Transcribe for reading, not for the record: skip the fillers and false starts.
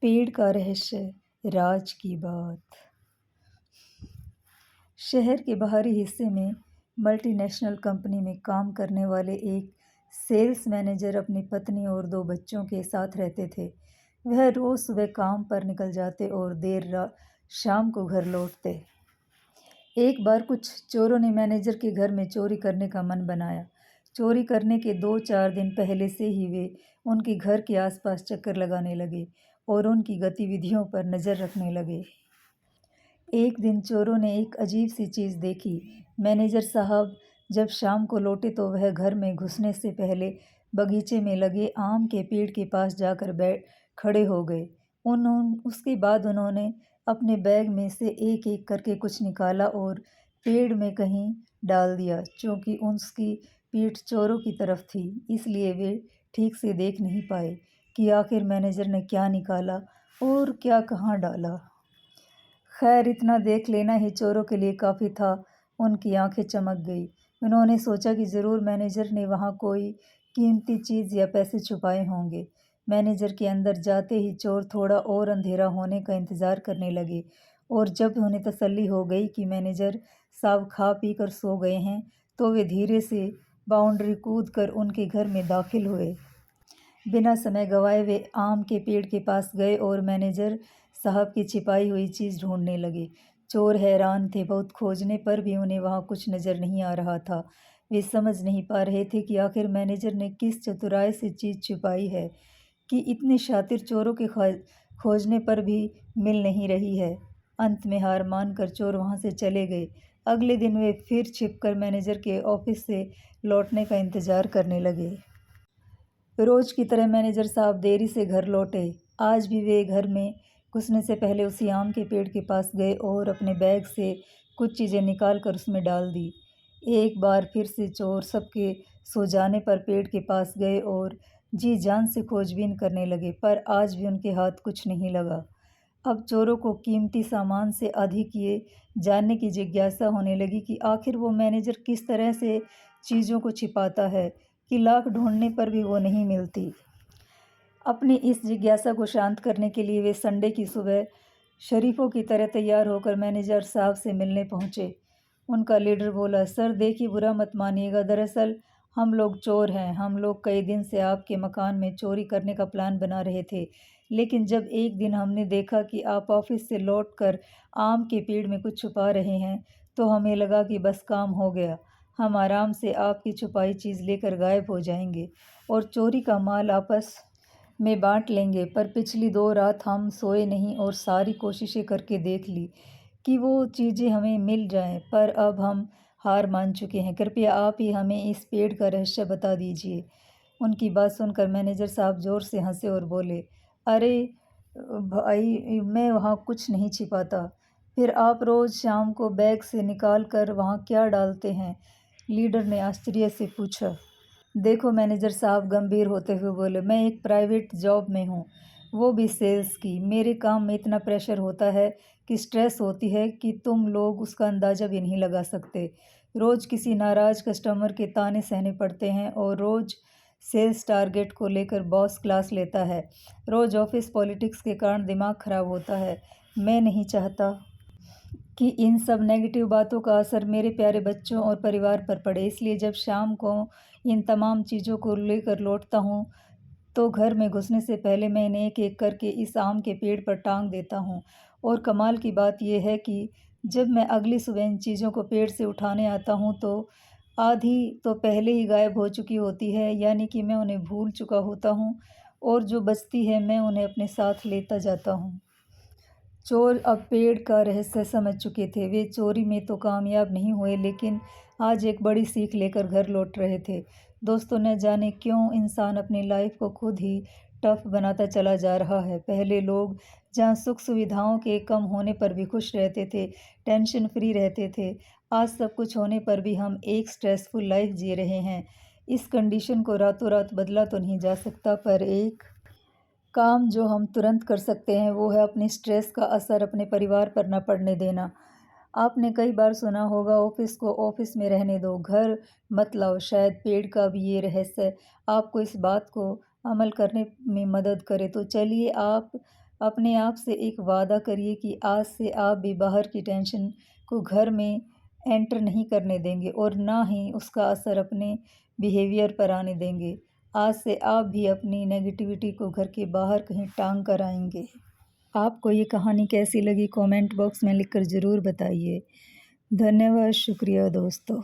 पेड़ का रहस्य, राज की बात। शहर के बाहरी हिस्से में मल्टीनेशनल कंपनी में काम करने वाले एक सेल्स मैनेजर अपनी पत्नी और 2 बच्चों के साथ रहते थे। वह रोज़ सुबह काम पर निकल जाते और देर शाम को घर लौटते। एक बार कुछ चोरों ने मैनेजर के घर में चोरी करने का मन बनाया। चोरी करने के 2-4 दिन पहले से ही वे उनके घर के आसपास चक्कर लगाने लगे और उनकी गतिविधियों पर नज़र रखने लगे। एक दिन चोरों ने एक अजीब सी चीज़ देखी। मैनेजर साहब जब शाम को लौटे तो वह घर में घुसने से पहले बगीचे में लगे आम के पेड़ के पास जाकर खड़े हो गए। उसके बाद उन्होंने अपने बैग में से एक-एक करके कुछ निकाला और पेड़ में कहीं डाल दिया। चूँकि उसकी पीठ चोरों की तरफ थी, इसलिए वे ठीक से देख नहीं पाए कि आखिर मैनेजर ने क्या निकाला और क्या कहाँ डाला। खैर, इतना देख लेना ही चोरों के लिए काफ़ी था। उनकी आंखें चमक गई। उन्होंने सोचा कि ज़रूर मैनेजर ने वहाँ कोई कीमती चीज़ या पैसे छुपाए होंगे। मैनेजर के अंदर जाते ही चोर थोड़ा और अंधेरा होने का इंतज़ार करने लगे और जब उन्हें तसल्ली हो गई कि मैनेजर साहब खा पी कर सो गए हैं, तो वे धीरे से बाउंड्री कूद कर उनके घर में दाखिल हुए। बिना समय गंवाए वे आम के पेड़ के पास गए और मैनेजर साहब की छिपाई हुई चीज़ ढूंढने लगे। चोर हैरान थे, बहुत खोजने पर भी उन्हें वहाँ कुछ नज़र नहीं आ रहा था। वे समझ नहीं पा रहे थे कि आखिर मैनेजर ने किस चतुराई से चीज़ छुपाई है कि इतने शातिर चोरों के खोजने पर भी मिल नहीं रही है। अंत में हार मानकर चोर वहाँ से चले गए। अगले दिन वे फिर छिपकर मैनेजर के ऑफिस से लौटने का इंतज़ार करने लगे। रोज़ की तरह मैनेजर साहब देरी से घर लौटे। आज भी वे घर में घुसने से पहले उसी आम के पेड़ के पास गए और अपने बैग से कुछ चीज़ें निकाल कर उसमें डाल दी। एक बार फिर से चोर सबके सो जाने पर पेड़ के पास गए और जी जान से खोजबीन करने लगे, पर आज भी उनके हाथ कुछ नहीं लगा। अब चोरों को कीमती सामान से अधिक ये जानने की जिज्ञासा होने लगी कि आखिर वो मैनेजर किस तरह से चीज़ों को छिपाता है कि लाख ढूंढने पर भी वो नहीं मिलती। अपनी इस जिज्ञासा को शांत करने के लिए वे संडे की सुबह शरीफों की तरह तैयार होकर मैनेजर साहब से मिलने पहुंचे। उनका लीडर बोला, सर देखिए, बुरा मत मानिएगा, दरअसल हम लोग चोर हैं। हम लोग कई दिन से आपके मकान में चोरी करने का प्लान बना रहे थे, लेकिन जब एक दिन हमने देखा कि आप ऑफिस से लौटकर आम के पेड़ में कुछ छुपा रहे हैं, तो हमें लगा कि बस काम हो गया। हम आराम से आपकी छुपाई चीज़ लेकर गायब हो जाएंगे और चोरी का माल आपस में बांट लेंगे। पर पिछली 2 रात हम सोए नहीं और सारी कोशिशें करके देख ली कि वो चीज़ें हमें मिल जाएं, पर अब हम हार मान चुके हैं। कृपया आप ही हमें इस पेड़ का रहस्य बता दीजिए। उनकी बात सुनकर मैनेजर साहब ज़ोर से हंसे और बोले, अरे भाई, मैं वहाँ कुछ नहीं छिपाता। फिर आप रोज़ शाम को बैग से निकाल कर वहाँ क्या डालते हैं? लीडर ने आश्चर्य से पूछा। देखो, मैनेजर साहब गंभीर होते हुए बोले, मैं एक प्राइवेट जॉब में हूँ, वो भी सेल्स की। मेरे काम में इतना प्रेशर होता है कि स्ट्रेस होती है कि तुम लोग उसका अंदाज़ा भी नहीं लगा सकते। रोज़ किसी नाराज़ कस्टमर के ताने सहने पड़ते हैं और रोज़ सेल्स टारगेट को लेकर बॉस क्लास लेता है। रोज़ ऑफिस पॉलिटिक्स के कारण दिमाग ख़राब होता है। मैं नहीं चाहता कि इन सब नेगेटिव बातों का असर मेरे प्यारे बच्चों और परिवार पर पड़े, इसलिए जब शाम को इन तमाम चीज़ों को लेकर लौटता हूँ, तो घर में घुसने से पहले मैं इन्हें एक-एक करके इस आम के पेड़ पर टांग देता हूँ। और कमाल की बात यह है कि जब मैं अगली सुबह इन चीज़ों को पेड़ से उठाने आता हूँ, तो आधी तो पहले ही गायब हो चुकी होती है, यानी कि मैं उन्हें भूल चुका होता हूँ और जो बचती है मैं उन्हें अपने साथ लेता जाता हूँ। चोर अब पेड़ का रहस्य समझ चुके थे। वे चोरी में तो कामयाब नहीं हुए, लेकिन आज एक बड़ी सीख लेकर घर लौट रहे थे। दोस्तों, न जाने क्यों इंसान अपनी लाइफ को खुद ही टफ बनाता चला जा रहा है। पहले लोग जहाँ सुख सुविधाओं के कम होने पर भी खुश रहते थे, टेंशन फ्री रहते थे, आज सब कुछ होने पर भी हम एक स्ट्रेसफुल लाइफ जी रहे हैं। इस कंडीशन को रातों रात बदला तो नहीं जा सकता, पर एक काम जो हम तुरंत कर सकते हैं वो है अपने स्ट्रेस का असर अपने परिवार पर न पड़ने देना। आपने कई बार सुना होगा, ऑफिस को ऑफिस में रहने दो, घर मत लाओ। शायद पेड़ का भी ये रहस्य आपको इस बात को अमल करने में मदद करे। तो चलिए, आप अपने आप से एक वादा करिए कि आज से आप भी बाहर की टेंशन को घर में एंटर नहीं करने देंगे और ना ही उसका असर अपने बिहेवियर पर आने देंगे। आज से आप भी अपनी नेगेटिविटी को घर के बाहर कहीं टांग कर आएंगे। आपको ये कहानी कैसी लगी कमेंट बॉक्स में लिखकर ज़रूर बताइए। धन्यवाद, शुक्रिया दोस्तों।